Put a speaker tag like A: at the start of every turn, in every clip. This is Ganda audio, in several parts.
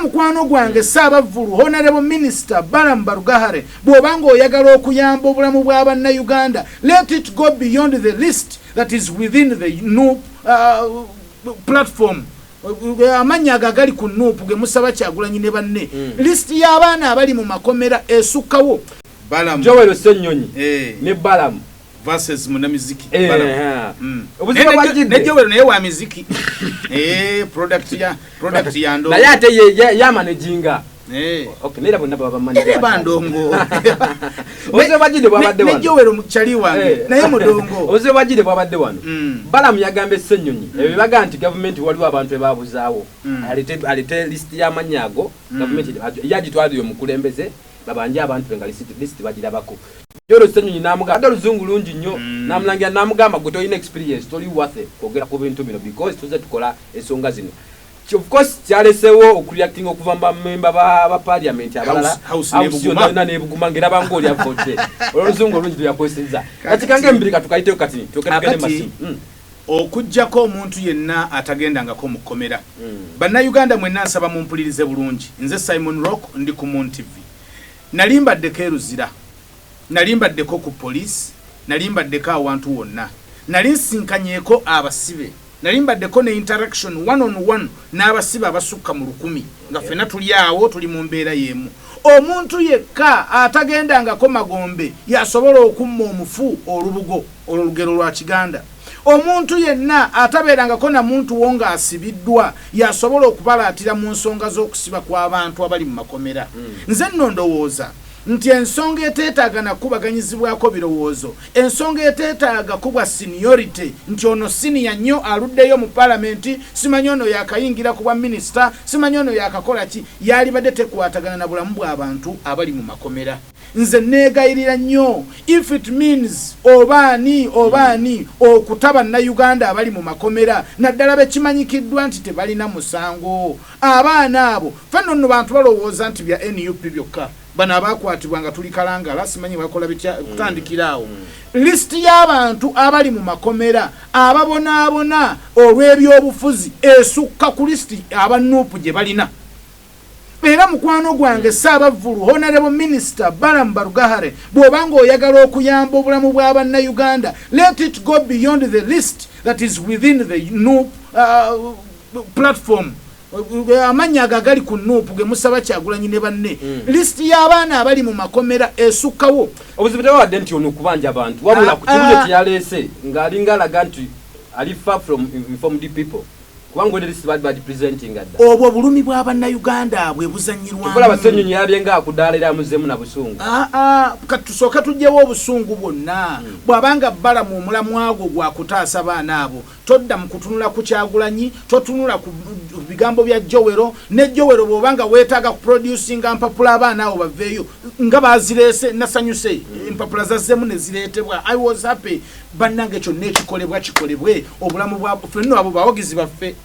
A: mukwano gwange Ssaabavvulu Honorable Minister Balam Barugahare bw'obanga oyagala okuyamba obulamu bw'Abannayuganda, let it go beyond the list that is within the new platform. Amanya agagali ku Nuupu ge musaba Kyagulanyi ne banne. List y'abaana abali mu makomera esukkawo.
B: Balam
C: Joel Senyonyi ne Balam
B: versus munamiziki
C: Balam.
B: Obuzibu bwagidde. Ne Joel naye wa miziki. Product ya ndo.
C: Na ate ya managinga. Okay, nera bonna baba manager.
B: Ne bandongo.
C: Obuzibu bwagidde bwabadde wano.
B: Ne Joel mukyali wange naye mudongo.
C: Obuzibu bwagidde bwabadde wano. Balam yagambe Senyonyi. Ebibaga nti government waliwo abantu ebabuzaawo. Alite list y'amanyago government yagitwaliyo mukulembeze babanja abantu benga list bagirabako. Yoro Senyonyi namugamba luzungu lungi nnyo namulangira namugamba gwe toyina experience toli worth kwogera ku bintu bino because tuze tukola ensonga zino. Of course kyalesewo okureacting okuva member ba parliament abalala na nebuguma ngera bangoli avote oluzungu lungi yakwesiza kati kange mbirika tukaite kati tukakene masimu
B: okujjako omuntu yenna atagendangako mu komera. Bannayuganda mwenna nsaba mumpulirize bulungi. Nze Simon Rock ndi ku Moon TV. Nalimbaddeko eruzira, nalimbaddeko ku police, nalimbaddeko awantu wonna, nalinsinkanyeeko abasibe, nalimbaddeko ne interaction one on one n'abasibe abasukka mu 100 nga ffenna tuli awo tuli mu mbeera y'emu. Omuntu yekka atagendangako magombe yasobola okumma omufu olubugo olugero lwa Kiganda. Omuntu yenna atabeerangako na muntu wonga asibiddwa yasobola okubalaatira mu nsonga z'okusiba kw'abantu abali mu makomera. Nze nno ndowooza nti ensonga eteetaaga nakubaganyizibwako birowoozo, ensonga eteetaaga kubwa seniority, nti ono senior nnyo aluddeyo mu parliament, simanyi ono yakayingira kubwa minister, simanyi ono yakakola ki, yalibadde tekwatagana na bulamu bw'abantu abali mu makomera. Nze neegayirira nnyo if it means obaani okutaba Uganda abali mu makomera naddala bekimanyikiddwa nti tebalina musango. Abaana abo fenno nno bantu balowooza nti bya NUP byokka. Bano abakwatibwa nga tuli kalangala simanyi bakola bitya kutandikiraawo. List y'abantu abali mu makomera ababonaabona olw'ebyobufuzi esukka ku list aba Nuupu gye balina. Era mukwano gwange Ssaabavvulu Honorable Minister Balam Barugahare bw'obanga oyagala okuyamba obulamu bw'Abannayuganda, let it go beyond the list that is within the new platform. Amanya agagali ku Nuupu ge musaba Kyagulanyi ne banne. List y'abaana abali mu makomera esukkawo.
C: Obuzibu bwadde nti ono kubanja abantu wabula ku kibuye kyalese ng'alinga alaga nti ali far from informed people. Wango list bad presenting adda.
B: Obwo bulumi bw'Abannayuganda bwe buzanyirwa.
C: Tukola basenyonyi yabyenga akudaalira muzemu na busungu.
B: Katusooka tujjewo obusungu bwonna. Bw'abanga Balam omulamu agwo gwakutaasa baana abo. Todda mu kutunula ku Kyagulanyi, totunula ku bigambo bya Jowero, ne Jowero bw'obanga weetaaga ku producing mpapula abaana abo baveeyo nga bazireese nasanyuse empapula zazzemu ne zireetebwa. I was happy. Bannange kyonna ekikolebwe obulamu bwa ffenno abo bawagizi baffe.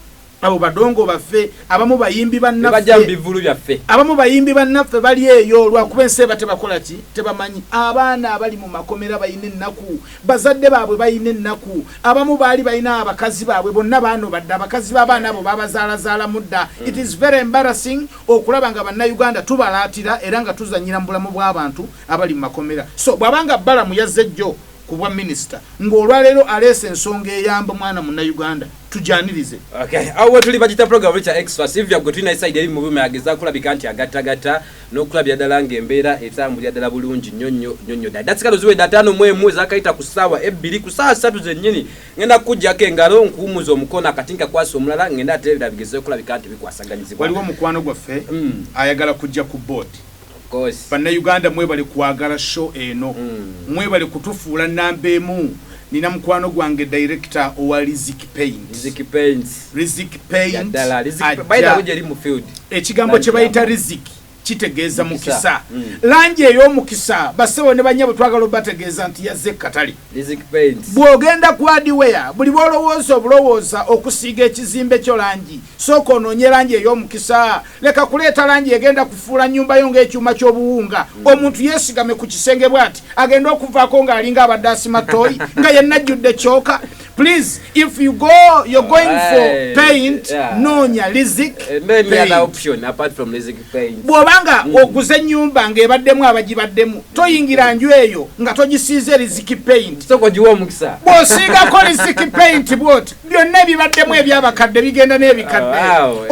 B: Abo badongo baffe abamu bayimbi bannaffe
C: bajambi vulu byaffe
B: abamu bayimbi bannaffe bali eyo lwakuba enseba tebakola ki tebamanyi. Abaana abali mu makomera bayina ennaku, bazadde baabwe bayina ennaku, abamu baali bayina abakazi baabwe bonna baano badde abakazi b'abaana abo babazaalazaala mudda. It is very embarrassing okulaba nga Bannayuganda tubalaatira era nga tuzanyira mu bulamu bw'abantu abali mu makomera. So bw'abanga Balam yazze jjo kubwa minister ng'olwaleero aleese ensonga eyamba mwana Munnayuganda tujanirize.
C: Okay, awo tuli bagita program cha extra sivya gotwina side eri mubume ageza kulabika nti agatagata n'okulabya ddala ng'embeera etambulira ddala bulungi nyonyo ddala. Datsikalo ziwe datano mwemu zakaita ku ssaawa 2 ku ssaawa 3 zennyini ngenda kujjako engalo nkuwumuza omukono akatinka kwasa omulala ngenda ateebera bigeze kulabika nti bikwasaganyizibwa.
B: Waliwo mukwano gwaffe ayagala kujja ku board. Bannayuganda mwebale kwagala show eno, mwebale kutufuula namba emu. Nina mukwano gwange director owa Riziki Paints. Ekigambo kye bayita Riziki kitegeeza mukisa. Langi ey'omukisa basewo ne banyabo twagala bategeeza nti yazze katali. Bw'ogenda ku hardware buli bw'olowooza obulowooza okusiiga ekizimbe kyo langi sooka onoonye langi ey'omukisa. Leka kuleeta langi egenda kufuula nnyumba yo ng'ekyuma ky'obuwunga. Omuntu yeesigame ku kisenge bw'ati agenda okuvaako ng'alinga abadde asima ttooyi nga yenna ajjudde kyoka. Please, if you're going for paint, nonya Lizik.
C: Then we have option apart from Lizik paint.
B: Bwobanga okuze nyumba ng'ebaddemu abagibaddemu toyingira nju eyo nga togisiize Lizik paint.
C: So kojiwa omukisa.
B: Bw'osiigako Lizik paint bw'oti byonna ebibaddemu ebyabakadde bigenda n'ebikadde.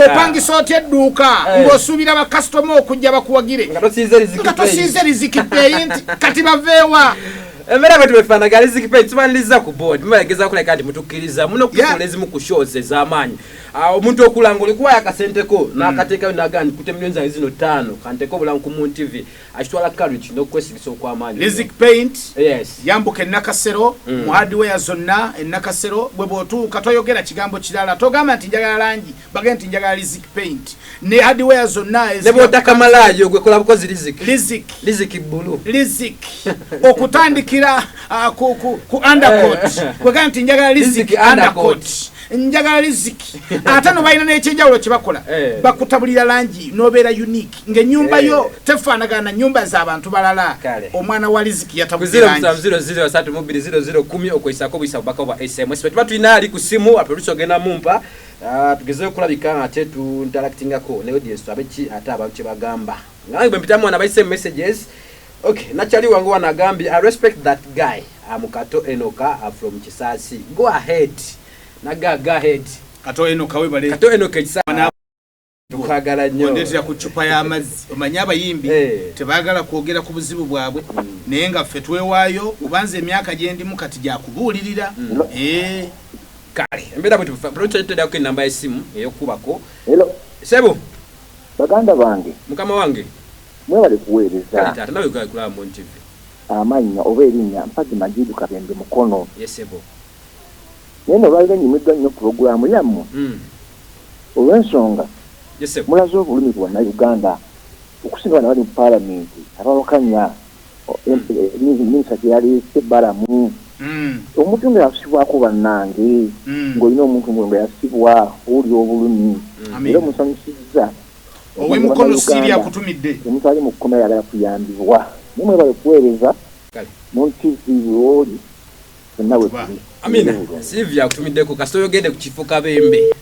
B: Opangisa otya edduuka ng'osuubira bakasitoma okujja bakuwagire. Nga tosiize Lizik paint kati baveewa.
C: Emera batu befanaga Lizik paint tumaniliza ku board. Mubageza kuleka ndi mutukiriza muno kukolezi mu kushows ez'amaanyi. Omuntu okulanga olikuwa yakasenteko n'akateekayo n'agandi kute millions zino 5 kanteko bulangu ku Moon TV akitwala courage n'okwesigisa okw'amaanyi.
B: Lizik paint
C: yes
B: yambuka Nakasero mu hardware zonna Nakasero bwe bw'otuuka toyogera kigambo kirala togamba nti njagala langi bagenda nti njagala Lizik paint ne hardware zonna
C: ne bw'otaka malaayo gwe kola bukozi
B: Lizik
C: blue
B: Lizik okutandikira ku undercoat kwegamba nti njagala Lizik undercoat njagala Lizik ate no balina n'ekyenjawulo kye bakola bakutabulira langi n'obeera unique ng'ennyumba yo tefaanagana nyumba z'abantu balala omwana wa Lizik yatabulira langi
C: 0 okuyisako buyisa bubaka bwa SMS bwe tuba tulina ali ku simu aproducer ogenda mumpa tugezeyo kulabika ate tu interactingako ne audience abeki ate abantu kye bagamba ngange bwe mpitamu wana bayise messages. Okay, naturally wangu wanagambi I respect that guy. Amukato Enoka from Kisasi. Go ahead. Naga go ahead.
B: Kato Enoka we bale.
C: Kato Enoka Kisasi. Tukagala nnyo.
B: Ondetera ku chupa y'amazzi. Omanyaba yimbi tebagala kwogera ku buzibu bwabwe. Naye nga ffe twewaayo ubanze emyaka gye ndimu kati gya kubuulirira.
C: Kale. Mbera bwe tuprochete ku namba y'essimu ey'okubako.
D: Hello.
C: Sebo.
D: Baganda bange.
C: Mukama wange.
D: Mwebale kuweereza
C: tata nawe kula Moon TV
D: amannya oba erinnya mpagi Majidu Kabembe Mukono.
C: Yesebo
D: neno lwaliro nyimiddwa nnyo pulogulaamu yammwe olw'ensonga mulaze obulumi bwa Uganda okusinga bano bali mu paalamenti abawakanya minisita gye yaleese Balamu omuntu nga yasibwako bannange ng'olina omuntu nga yasibwa owulira obulumi era omusanyusizza
B: owe Mukono Siria kutumidde
D: omuntu ali mu kkomera yagala kuyambibwa nimwe bali kuweereza Moon TV oli nawe
C: Amina Silvia kutumiddeko kasito yogende ku kifo Kabembe